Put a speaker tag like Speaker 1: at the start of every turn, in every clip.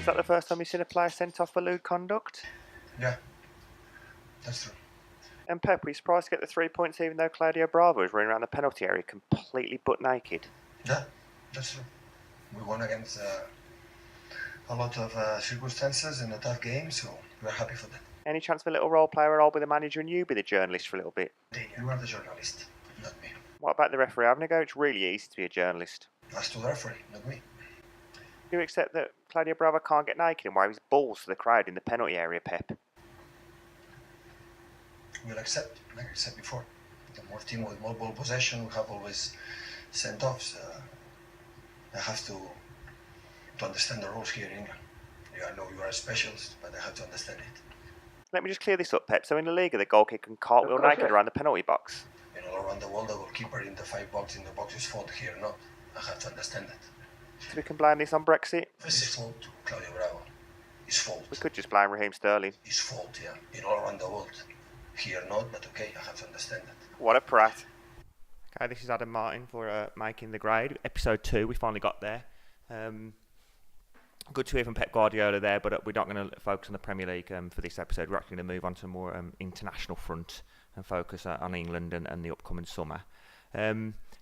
Speaker 1: that the first time you've seen a player sent off for lewd conduct?
Speaker 2: Yeah, that's true.
Speaker 1: And Pep, were you surprised to get the 3 points even though Claudio Bravo was running around the penalty area completely butt naked?
Speaker 2: Yeah, that's true. We won against a lot of circumstances in a tough game, so we're happy for that.
Speaker 1: Any chance of a little role player where I'll be the manager and you be the journalist for a little bit?
Speaker 2: You are the journalist, not me.
Speaker 1: What about the referee? Having a go, it's really easy to be a journalist.
Speaker 2: As to the referee, not me.
Speaker 1: Do you accept that Claudio Bravo can't get naked and wave his balls to the crowd in the penalty area, Pep?
Speaker 2: We'll accept, like I said before. The more team with more ball possession, we have always sent offs. I have to understand the rules here in England. I know you are a specialist, but I have to understand it.
Speaker 1: Let me just clear this up, Pep. So in the League, the goalkeeper can cartwheel naked around the penalty box.
Speaker 2: All around the world, the goalkeeper in the 5 box in the box is fault. Here, no. I have to understand that.
Speaker 1: So we can blame this on Brexit?
Speaker 2: This is fault to Claudio Bravo. His fault.
Speaker 1: We could just blame Raheem Sterling.
Speaker 2: His fault, yeah. All around the world. Here, not, but okay, I have to understand that.
Speaker 1: What a prat. Okay, this is Adam Martin for Making the Grade. Episode 2, we finally got there. Good to hear from Pep Guardiola there, but we're not going to focus on the Premier League for this episode. We're actually going to move on to a more international front and focus on England and the upcoming summer.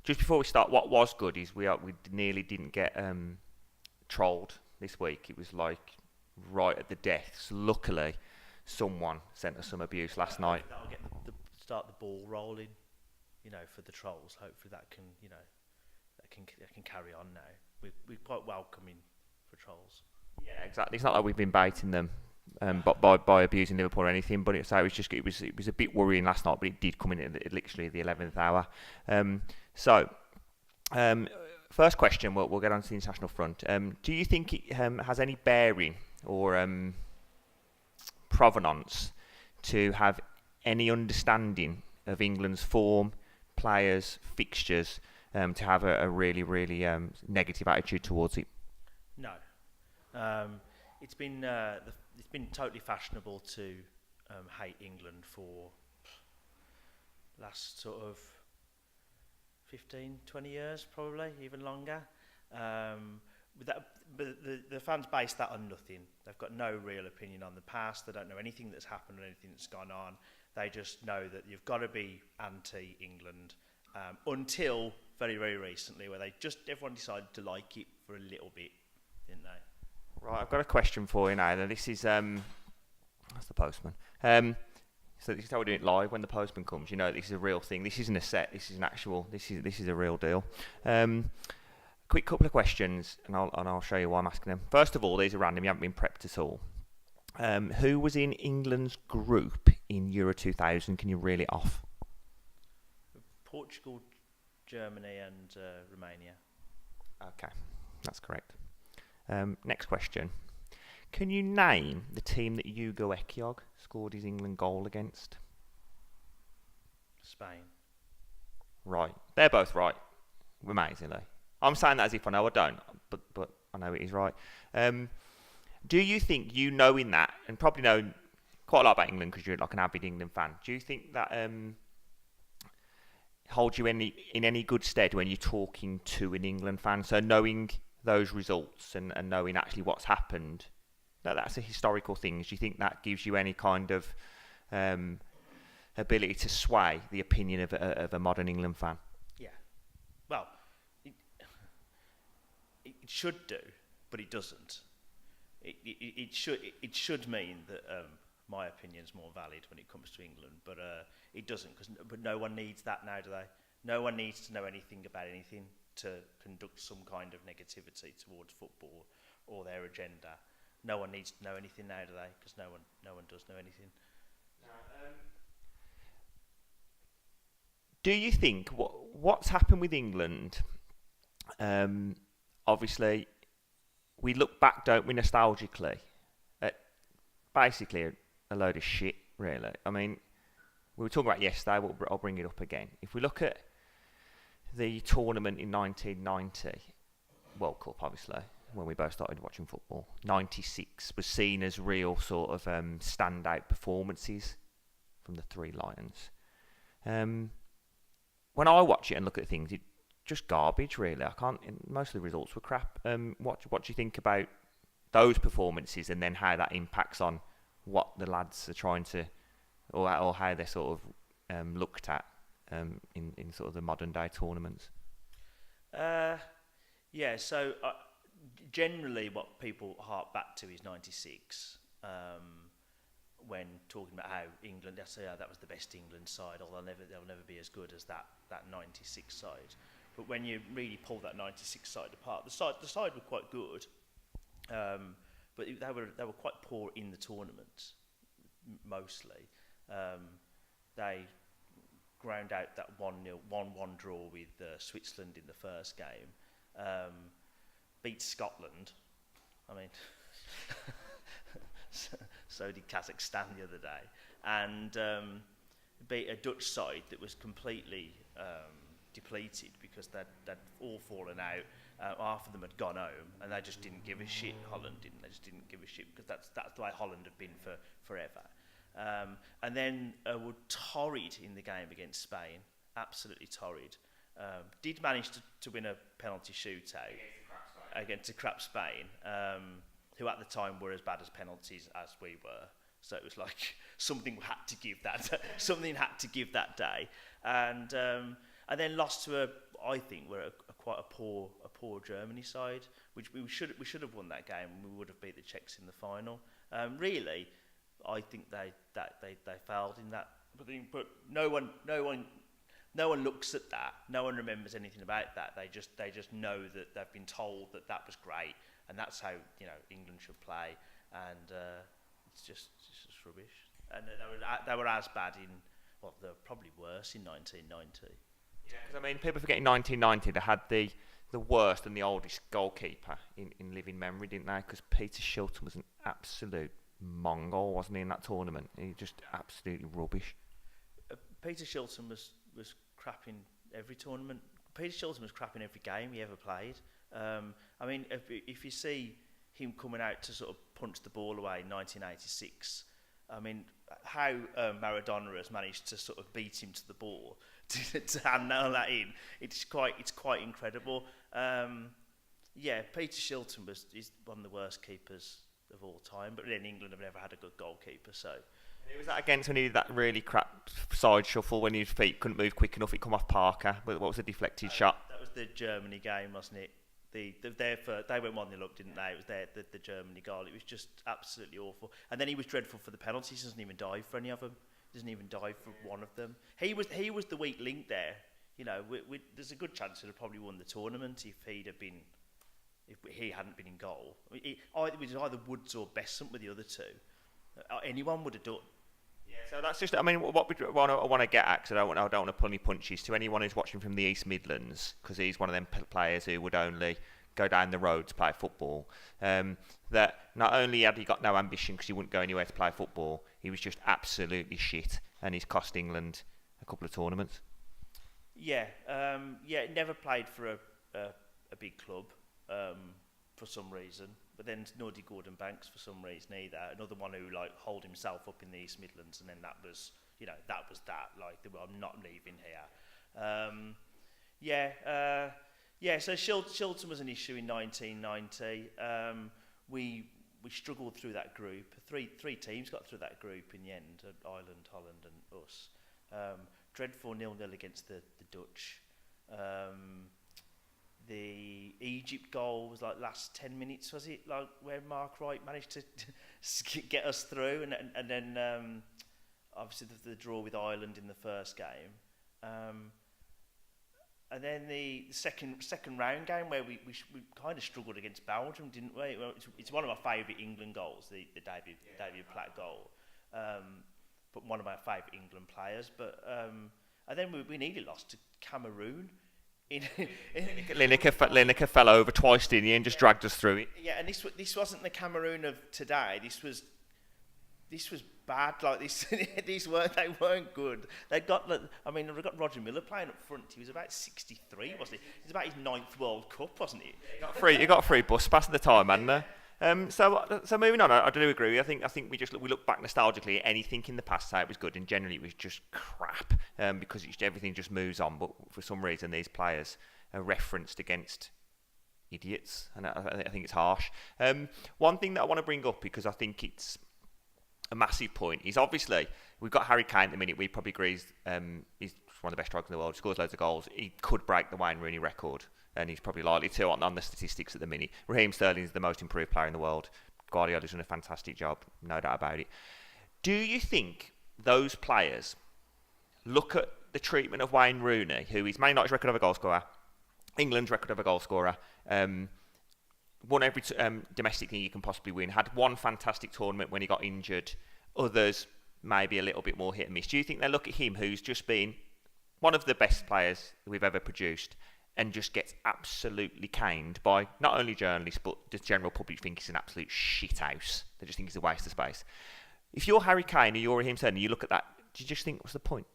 Speaker 1: Just before we start, what was good is we nearly didn't get trolled this week. It was like right at the deaths. Luckily, someone sent us some abuse last night.
Speaker 3: That'll get start the ball rolling, for the trolls. Hopefully that can, that can carry on now. We're quite welcoming for trolls.
Speaker 1: Yeah, exactly. It's not like we've been baiting them, but by abusing Liverpool or anything. But it was a bit worrying last night, but it did come in at literally the 11th hour. First question. We'll get on to the international front. Do you think it has any bearing or provenance to have any understanding of England's form, players, fixtures, to have a really, really negative attitude towards it?
Speaker 3: No, it's been totally fashionable to hate England for last sort of 15, 20 years, probably even longer. But the fans base that on nothing. They've got no real opinion on the past. They don't know anything that's happened or anything that's gone on. They just know that you've got to be anti-England until very, very recently, where everyone decided to like it for a little bit, didn't they?
Speaker 1: Right, I've got a question for you now. This is that's the postman. So this is how we're doing it live. When the postman comes, this is a real thing. This isn't a set. This is an actual. This is a real deal. Quick couple of questions, and I'll show you why I'm asking them. First of all, these are random. You haven't been prepped at all. Who was in England's group in Euro 2000? Can you reel it off?
Speaker 3: Portugal, Germany, and Romania.
Speaker 1: Okay, that's correct. Next question. Can you name the team that Hugo Ekiog scored his England goal against?
Speaker 3: Spain.
Speaker 1: Right. They're both right. Amazingly. I'm saying that as if I know I don't, but I know it is right. Do you think knowing that, and probably know quite a lot about England because you're like an avid England fan, do you think that holds you in any good stead when you're talking to an England fan? So knowing those results and knowing actually what's happened, that's a historical thing. Do you think that gives you any kind of ability to sway the opinion of a modern England fan?
Speaker 3: Yeah. Well, it should do, but it doesn't. It should mean that my opinion's more valid when it comes to England, but it doesn't. But no one needs that now, do they? No one needs to know anything about anything to conduct some kind of negativity towards football or their agenda. No one needs to know anything now, do they? Because no one does know anything.
Speaker 1: Do you think what's happened with England? Obviously, we look back, don't we, nostalgically, at basically a load of shit, really. I mean, we were talking about yesterday, but I'll bring it up again. If we look at the tournament in 1990, World Cup, obviously, when we both started watching football, 96 was seen as real sort of standout performances from the Three Lions. When I watch it and look at things, it just garbage, really. Most of the results were crap. What do you think about those performances, and then how that impacts on what the lads are trying to, or how they're sort of looked at in sort of the modern day tournaments?
Speaker 3: Yeah, so generally what people hark back to is 96, when talking about how England, they say, oh, that was the best England side, although they'll never be as good as that 96 side. But when you really pull that 96 side apart, the side were quite good, but they were quite poor in the tournament, mostly. They ground out that 1-1 draw with Switzerland in the first game, beat Scotland. I mean, so did Kazakhstan the other day, and beat a Dutch side that was completely depleted because they'd all fallen out. Half of them had gone home, and they just didn't give a shit. Holland didn't. They just didn't give a shit because that's the way Holland have been for forever. And then were torrid in the game against Spain, absolutely torrid. Did manage to win a penalty shootout against a crap Spain, who at the time were as bad as penalties as we were. So it was like something had to give that day, and then lost to I think we're quite a poor Germany side, which we should have won that game, and we would have beat the Czechs in the final. Really, I think they failed in that, but no one looks at that. No one remembers anything about that. They just know that they've been told that was great, and that's how England should play, and it's just rubbish. And they were as bad they're probably worse in 1990.
Speaker 1: Yeah, 'cause I mean, people forget in 1990 they had the worst and the oldest goalkeeper in living memory, didn't they? Because Peter Shilton was an absolute Mongol, wasn't he, in that tournament? He just absolutely rubbish.
Speaker 3: Peter Shilton was crap in every tournament. Peter Shilton was crap in every game he ever played. I mean, if you see him coming out to sort of punch the ball away in 1986, I mean, how Maradona has managed to sort of beat him to the ball to nail that in, it's quite incredible. Yeah, Peter Shilton is one of the worst keepers of all time, but then England have never had a good goalkeeper, so.
Speaker 1: Who was that against when he did that really crap side shuffle when his feet couldn't move quick enough? It come off Parker. What was the deflected shot?
Speaker 3: That was the Germany game, wasn't it? They went 1-0 up, didn't they? It was the Germany goal. It was just absolutely awful. And then he was dreadful for the penalties. He doesn't even dive for any of them. He doesn't even dive for one of them. He was the weak link there. There's a good chance he'd have probably won the tournament if he hadn't been in goal. It was either Woods or Besant with the other two. Anyone would have done.
Speaker 1: Yeah, so that's just. I mean, what I want to get at, because I don't want to pull any punches to anyone who's watching from the East Midlands, because he's one of them players who would only go down the road to play football. That not only had he got no ambition because he wouldn't go anywhere to play football, he was just absolutely shit, and he's cost England a couple of tournaments.
Speaker 3: Yeah, never played for a big club for some reason. But then nor did Gordon Banks for some reason either. Another one who holed himself up in the East Midlands, and then that was that. Like, I'm not leaving here. So Shilton was an issue in 1990. We struggled through that group. Three teams got through that group in the end: Ireland, Holland, and us. Dreadful 0-0 against the Dutch. The Egypt goal was last 10 minutes, was it? Where Mark Wright managed to get us through, and then obviously the draw with Ireland in the first game, and then the second round game where we kind of struggled against Belgium, didn't we? Well, it's one of my favourite England goals, the David Platt goal, but one of my favourite England players. But and then we nearly lost to Cameroon.
Speaker 1: Lineker fell over twice, didn't he, and just dragged us through it.
Speaker 3: Yeah, and this wasn't the Cameroon of today. This was bad. They weren't good. They got Roger Miller playing up front. He was about 63, wasn't he? It was about his 9th World Cup, wasn't it?
Speaker 1: He got a free bus pass at the time, hadn't he? So moving on, I do agree. I think we look back nostalgically at anything in the past, how it was good, and generally it was just crap, because everything just moves on. But for some reason, these players are referenced against idiots, and I think it's harsh. One thing that I want to bring up, because I think it's a massive point, is obviously we've got Harry Kane at the minute. We probably agree he's one of the best strikers in the world. Scores loads of goals. He could break the Wayne Rooney record, and he's probably likely to on the statistics at the minute. Raheem Sterling is the most improved player in the world. Guardiola's done a fantastic job, no doubt about it. Do you think those players look at the treatment of Wayne Rooney, who is Man United's record of a goal scorer, England's record of a goal scorer, won every domestic thing you can possibly win, had one fantastic tournament when he got injured, others maybe a little bit more hit and miss. Do you think they look at him, who's just been one of the best players we've ever produced, and just gets absolutely caned by not only journalists but the general public? Think he's an absolute shithouse. They just think he's a waste of space. If you're Harry Kane or you're Raheem Sterling, you look at that, do you just think, what's the point?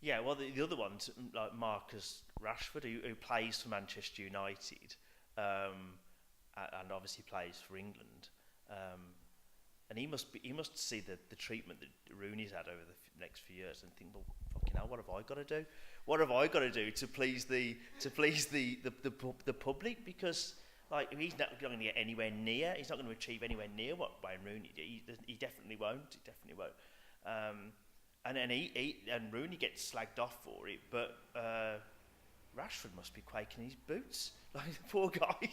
Speaker 3: Yeah, well, the other ones, like Marcus Rashford, who plays for Manchester United, and obviously plays for England, and he must see the treatment that Rooney's had over the next few years and think, well, fucking hell, what have I got to do? What have I got to do to please the public? Because like he's not going to get anywhere near. He's not going to achieve anywhere near what Wayne Rooney did. He definitely won't. He definitely won't. And Rooney gets slagged off for it, but Rashford must be quaking his boots. Like, poor guy.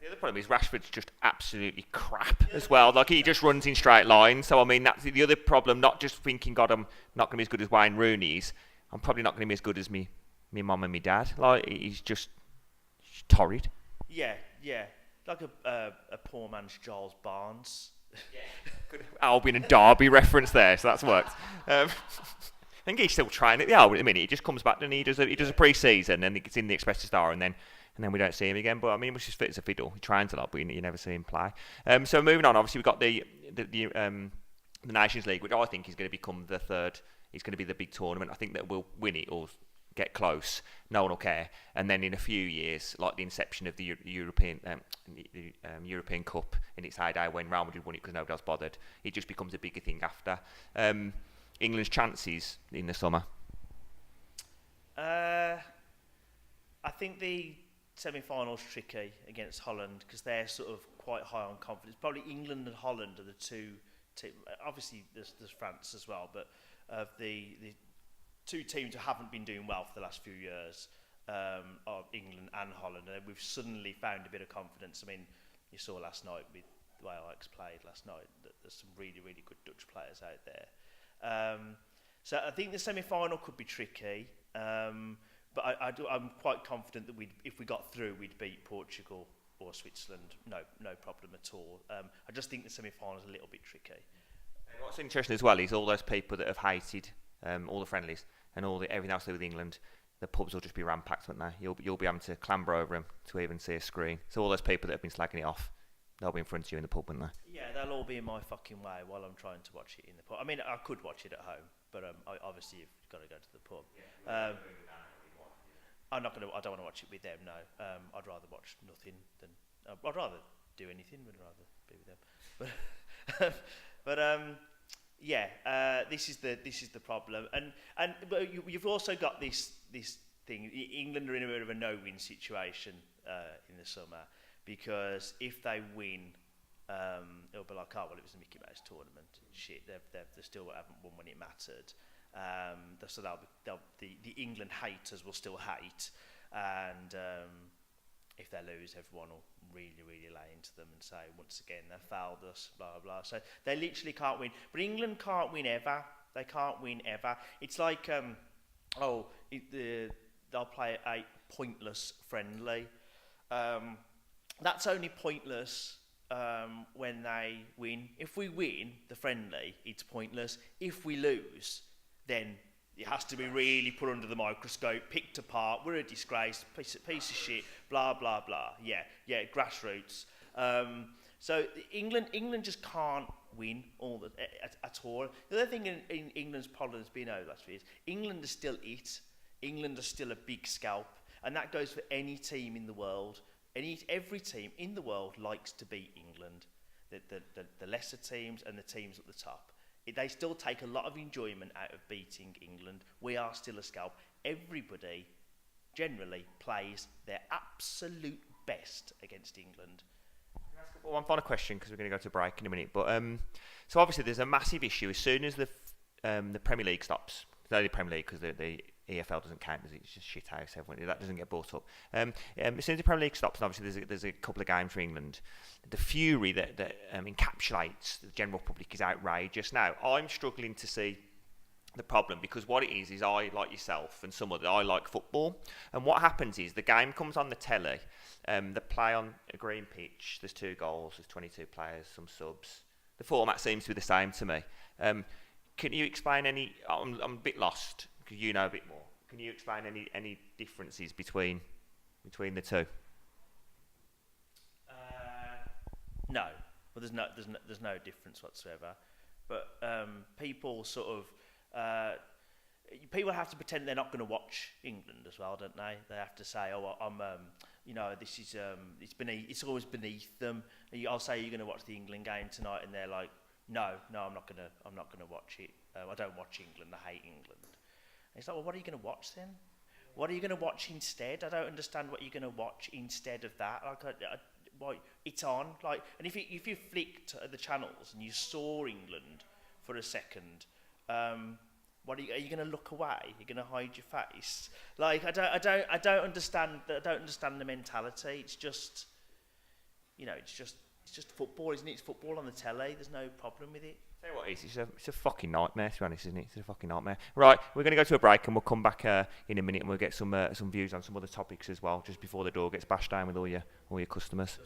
Speaker 1: The other problem is Rashford's just absolutely crap as well. Like, he just runs in straight lines. So, I mean, that's the other problem. Not just thinking, God, I'm not going to be as good as Wayne Rooney's. I'm probably not going to be as good as me mum and me dad. Like, he's just torrid.
Speaker 3: Yeah. Like a poor man's Giles Barnes.
Speaker 1: Yeah. Good Albion and Derby reference there, so that's worked. I think he's still trying at the Albion at the minute. He just comes back and he does a pre-season, and then he gets in the Express Star, and then we don't see him again. But I mean, he was just fit as a fiddle. He trains a lot, but you never see him play. So moving on, obviously we've got the Nations League, which I think is going to become the third. It's going to be the big tournament. I think that we'll win it or get close. No one will care. And then in a few years, like the inception of the European Cup in its heyday, when Real Madrid won it because nobody else bothered, it just becomes a bigger thing after. England's chances in the summer.
Speaker 3: I think the semi-final's tricky against Holland because they're sort of quite high on confidence. Probably England and Holland are the two teams. Obviously, there's France as well, but of the two teams who haven't been doing well for the last few years, of England and Holland, and we've suddenly found a bit of confidence. I mean, you saw last night with the way Ajax played last night that there's some really, really good Dutch players out there. So I think the semi-final could be tricky, but I'm quite confident that if we got through, we'd beat Portugal or Switzerland, no problem at all. I just think the semi-final is a little bit tricky.
Speaker 1: And what's interesting as well is all those people that have hated all the friendlies and everything else to do with England. The pubs will just be rampacked, won't they? You'll be having to clamber over them to even see a screen. So all those people that have been slagging it off, they'll be in front of you in the pub, won't they?
Speaker 3: Yeah, they'll all be in my fucking way while I'm trying to watch it in the pub. I mean, I could watch it at home, but obviously you've got to go to the pub. Yeah, I don't want to watch it with them. No, I'd rather watch nothing than. I'd rather do anything. I'd rather be with them. But this is the problem, and you've also got this thing. England are in a bit of a no-win situation in the summer because if they win, it'll be like, oh well, it was a Mickey Mouse tournament. Shit, they still haven't won when it mattered. So the England haters will still hate, and if they lose, everyone will really, really lay into them and say, once again, they failed us, blah, blah. So they literally can't win. But England can't win ever. They can't win ever. It's like, they'll play a pointless friendly. That's only pointless when they win. If we win the friendly, it's pointless. If we lose, then it has to be really put under the microscope, picked apart. We're a disgrace, piece of shit, blah, blah, blah. Yeah, grassroots. So England just can't win at all. The other thing in England's problem has been over the last few years, England is still it. England is still a big scalp. And that goes for any team in the world. Every team in the world likes to beat England. The lesser teams and the teams at the top. They still take a lot of enjoyment out of beating England. We are still a scalp. Everybody generally plays their absolute best against England.
Speaker 1: Well, one final question because we're going to go to break in a minute. But so obviously there's a massive issue as soon as the Premier League stops. It's only the Premier League because the EFL doesn't count, does it? It's just shit house. Everyone that doesn't get brought up. As soon as the Premier League stops, and obviously there's a couple of games for England, the fury that encapsulates the general public is outrageous. Now I'm struggling to see the problem because what it is I, like yourself and some others, I like football, and what happens is the game comes on the telly, they play on a green pitch, there's 2 goals, there's 22 players, some subs. The format seems to be the same to me. Can you explain any? I'm a bit lost because you know a bit more. Can you explain any differences between the two?
Speaker 3: No, well, there's no difference whatsoever. But people sort of people have to pretend they're not going to watch England as well, don't they? They have to say, "Oh, I'm, this is it's always beneath them." I'll say, "You're going to watch the England game tonight," and they're like, "No, I'm not gonna watch it. I don't watch England. I hate England." And it's like, well, what are you going to watch then? What are you going to watch instead? I don't understand what you're going to watch instead of that. Like, it's on. Like, and if you flicked the channels and you saw England for a second, are you going to look away? You're going to hide your face? Like, I don't understand. I don't understand the mentality. It's just, it's just football, isn't it? It's football on the telly. There's no problem with it.
Speaker 1: Tell you what it is, it's a fucking nightmare, to be honest, isn't it? It's a fucking nightmare. Right, we're going to go to a break and we'll come back in a minute and we'll get some views on some other topics as well, just before the door gets bashed down with all your customers.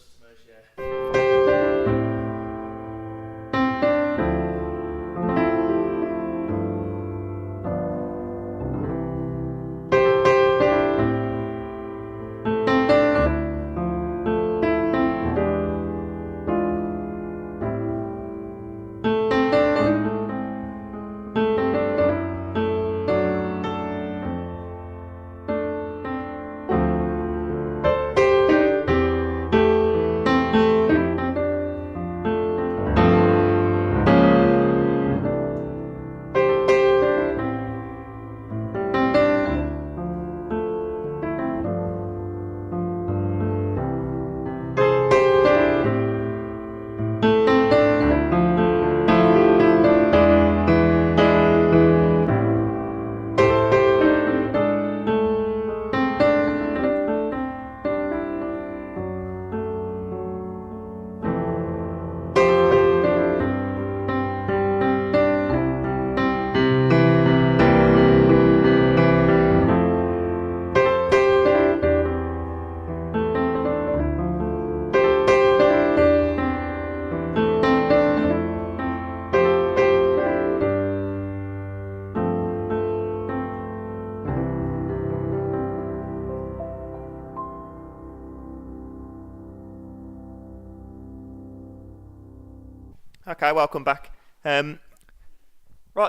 Speaker 1: Okay, welcome back. Right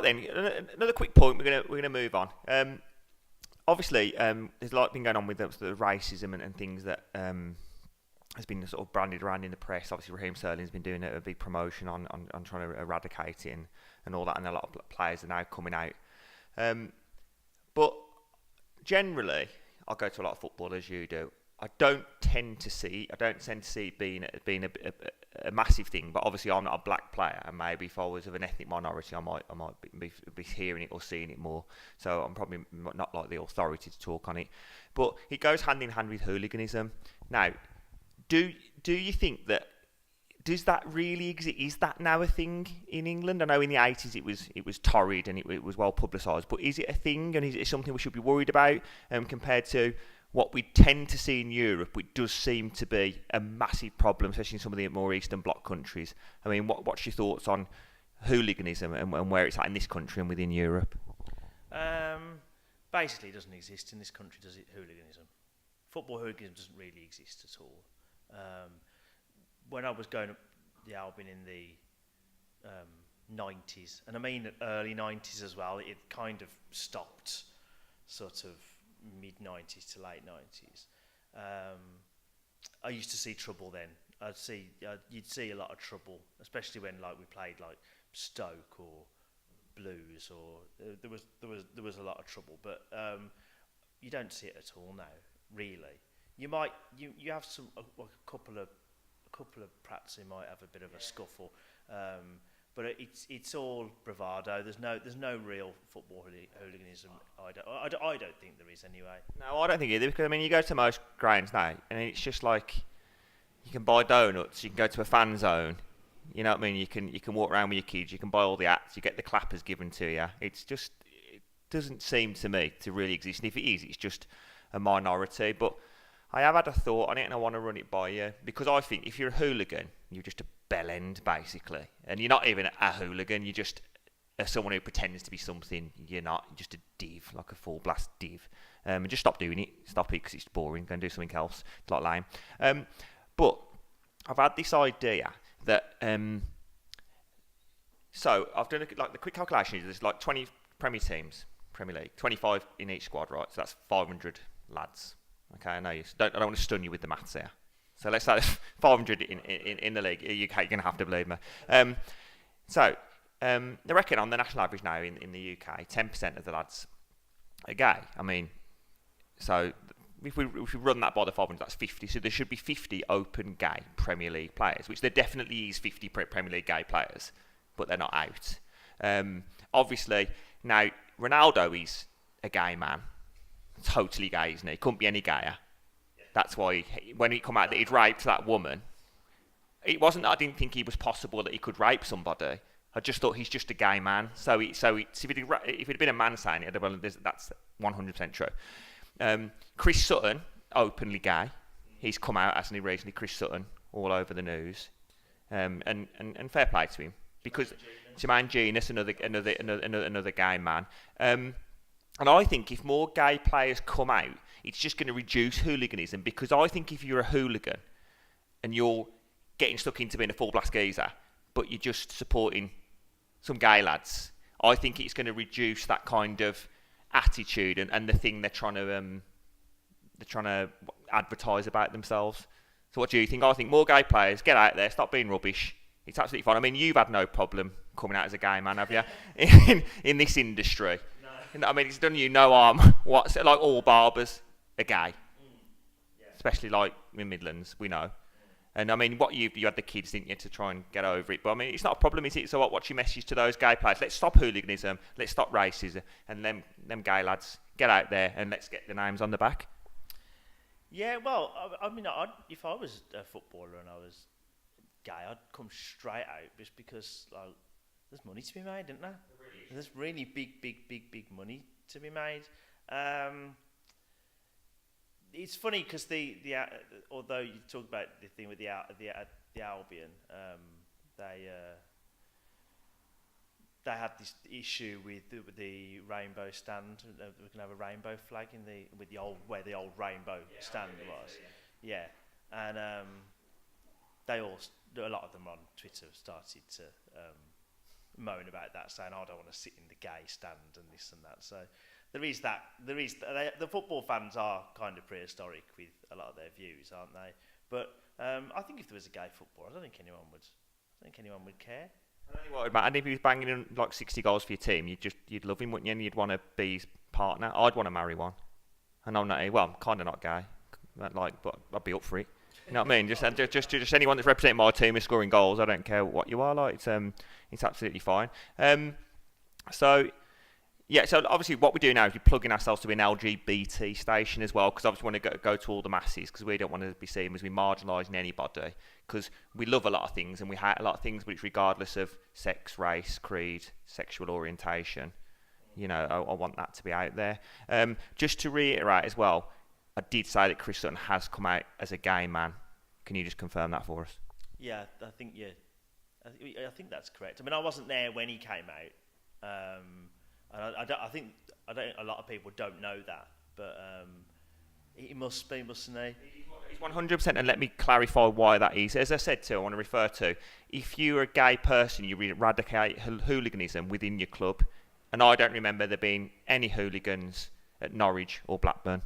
Speaker 1: then, another quick point. We're gonna move on. Obviously, there's a lot been going on with the racism and things that has been sort of branded around in the press. Obviously, Raheem Sterling's been doing a big promotion on trying to eradicate it and all that, and a lot of players are now coming out. But generally, I go to a lot of football as you do. I don't tend to see it being a massive thing. But obviously, I'm not a black player, and maybe if I was of an ethnic minority, I might be hearing it or seeing it more. So I'm probably not like the authority to talk on it. But it goes hand in hand with hooliganism. Now, do you think that? Does that really exist? Is that now a thing in England? I know in the 80s it was torrid and it was well publicised, but is it a thing and is it something we should be worried about compared to what we tend to see in Europe, which does seem to be a massive problem, especially in some of the more Eastern Bloc countries? I mean, what's your thoughts on hooliganism and where it's at in this country and within Europe?
Speaker 3: Basically, it doesn't exist in this country, does it, hooliganism? Football hooliganism doesn't really exist at all. When I was going up the Albion in the 90s, and I mean early 90s as well, it kind of stopped sort of mid-90s to late 90s. I used to see trouble then. You'd see a lot of trouble, especially when we played Stoke or Blues, or there was a lot of trouble. But you don't see it at all now, really. you have a couple of prats who might have a bit of a scuffle, but it's all bravado. There's no real football hooliganism. I don't think there is anyway.
Speaker 1: No, I don't think either, because I mean, you go to most grounds now, and it's just like you can buy donuts, you can go to a fan zone. You know what I mean? You can walk around with your kids, you can buy all the hats, you get the clappers given to you. It doesn't seem to me to really exist. And if it is, it's just a minority. But I have had a thought on it, and I want to run it by you, because I think if you're a hooligan, you're just a bellend basically, and you're not even a hooligan. You're just someone who pretends to be something you're not. You're just a div, like a full blast div. And just stop doing it. Stop it, because it's boring. Go and do something else. It's like lame. But I've had this idea that so I've done the quick calculation is there's like 20 Premier League, 25 in each squad, right? So that's 500 lads. Okay, I know I don't want to stun you with the maths here. So let's say 500 in the league. You're going to have to believe me. They reckon on the national average now in the UK, 10% of the lads are gay. I mean, so if we run that by the 500, that's 50. So there should be 50 open gay Premier League players, which there definitely is 50 Premier League gay players, but they're not out. Obviously, now Ronaldo is a gay man, totally gay, isn't he? Couldn't be any gayer. That's why when he come out that he'd raped that woman, it wasn't that I didn't think it was possible that he could rape somebody. I just thought he's just a gay man. So if it had been a man saying it, well, that's 100% true. Chris Sutton, openly gay. He's come out, hasn't he, recently? Chris Sutton, all over the news, and fair play to him, because Jermaine Genius, another gay man. And I think if more gay players come out, it's just going to reduce hooliganism, because I think if you're a hooligan and you're getting stuck into being a full blast geezer, but you're just supporting some gay lads, I think it's going to reduce that kind of attitude and the thing they're trying to advertise about themselves. So what do you think? I think more gay players, get out there, stop being rubbish. It's absolutely fine. I mean, you've had no problem coming out as a gay man, have you? in this industry. No. I mean, it's done you no harm. What's it like? All barbers are gay, especially like in Midlands, we know. And I mean, you had the kids, didn't you, to try and get over it? But I mean, it's not a problem, is it? So what's your message to those gay players? Let's stop hooliganism, let's stop racism, and them gay lads, get out there and let's get the names on the back.
Speaker 3: Yeah, well, I mean, if I was a footballer and I was gay, I'd come straight out, just because like there's money to be made, isn't there? There's really big money to be made. It's funny because although you talk about the thing with the Albion, they had this issue with the rainbow stand. We can have a rainbow flag where the old rainbow stand was. Yeah, and a lot of them on Twitter started to moan about that, saying, "I don't want to sit in the gay stand," and this and that. So there is that. The football fans are kind of prehistoric with a lot of their views, aren't they? But I think if there was a gay footballer, I don't think anyone would care.
Speaker 1: I don't think what would matter. And if he was banging in like 60 goals for your team, you'd love him, wouldn't you? And you'd want to be his partner. I'd want to marry one. And I'm kind of not gay, but I'd be up for it. You know what I mean? Just anyone that's representing my team is scoring goals. I don't care what you are. Like it's absolutely fine. So obviously what we do now is we're plugging ourselves to an LGBT station as well, because obviously we want to go to all the masses, because we don't want to be seen as we marginalising anybody, because we love a lot of things and we hate a lot of things, but it's regardless of sex, race, creed, sexual orientation. You know, I want that to be out there. Just to reiterate as well, I did say that Chris Sutton has come out as a gay man. Can you just confirm that for us?
Speaker 3: Yeah, I think that's correct. I mean, I wasn't there when he came out. And I think a lot of people don't know that, but he must be, mustn't he?
Speaker 1: He's 100%, and let me clarify why that is. As I said I want to refer to, if you're a gay person, you eradicate hooliganism within your club, and I don't remember there being any hooligans at Norwich or Blackburn.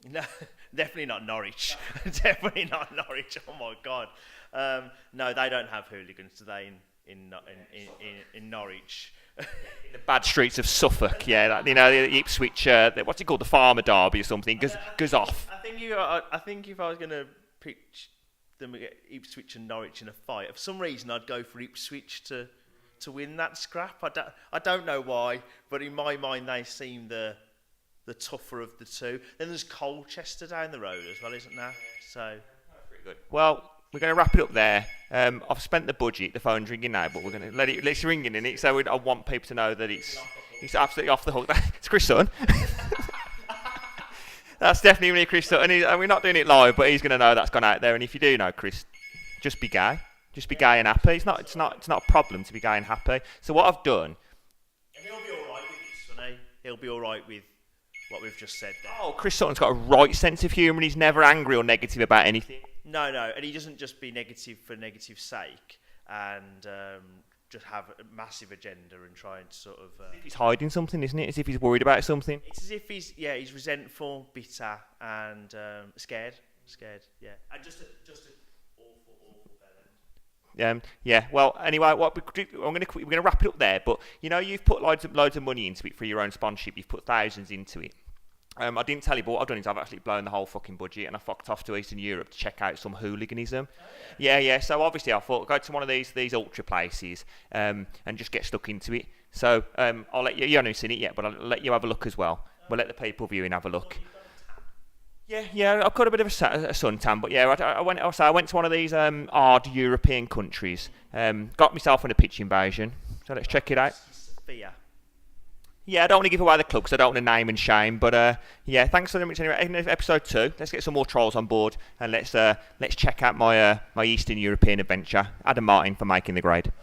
Speaker 3: No, definitely not Norwich. Definitely not Norwich. Oh my God. No, they don't have hooligans today in Norwich.
Speaker 1: In the bad streets of Suffolk, yeah, that, you know, the Ipswich, what's it called, the Farmer Derby or something, goes off.
Speaker 3: I think if I was going to pitch them Ipswich and Norwich in a fight, for some reason I'd go for Ipswich to win that scrap. I don't know why, but in my mind they seem the tougher of the two. Then there's Colchester down the road as well, isn't there? So
Speaker 1: pretty good. Well, we're going to wrap it up there. I've spent the budget. The phone's ringing now, but we're going to let it's ringing in it. So I want people to know that it's absolutely off the hook. It's Chris Sutton. That's definitely me, Chris Sutton. And we're not doing it live, but he's going to know that's gone out there. And if you do know Chris, just be gay. Just be gay and happy. It's not a problem to be gay and happy. So what I've done.
Speaker 3: And he'll be all right with this, won't he? He'll be all right with what we've just said there.
Speaker 1: Oh, Chris Sutton's got a right sense of humour and he's never angry or negative about anything.
Speaker 3: No, and he doesn't just be negative for negative sake and just have a massive agenda and try and sort of...
Speaker 1: he's hiding something, isn't it? As if he's worried about something.
Speaker 3: It's as if he's resentful, bitter and scared, yeah. And just an awful bell end.
Speaker 1: Yeah. Well, anyway, we're going to wrap it up there. But you know, you've put loads of money into it for your own sponsorship. You've put thousands into it. I didn't tell you, but what I've done is I've actually blown the whole fucking budget and I fucked off to Eastern Europe to check out some hooliganism. Oh, yeah. So obviously I thought go to one of these ultra places and just get stuck into it. So I'll let you haven't seen it yet, but I'll let you have a look as well. We'll let the people viewing have a look. Yeah, I've got a bit of a suntan, but yeah, I went to one of these hard European countries. Got myself in a pitch invasion, so let's check it out. Yeah, I don't want to give away the club because I don't want to name and shame, but yeah, thanks so much anyway. In episode 2, let's get some more trolls on board and let's check out my Eastern European adventure. Adam Martin for making the grade.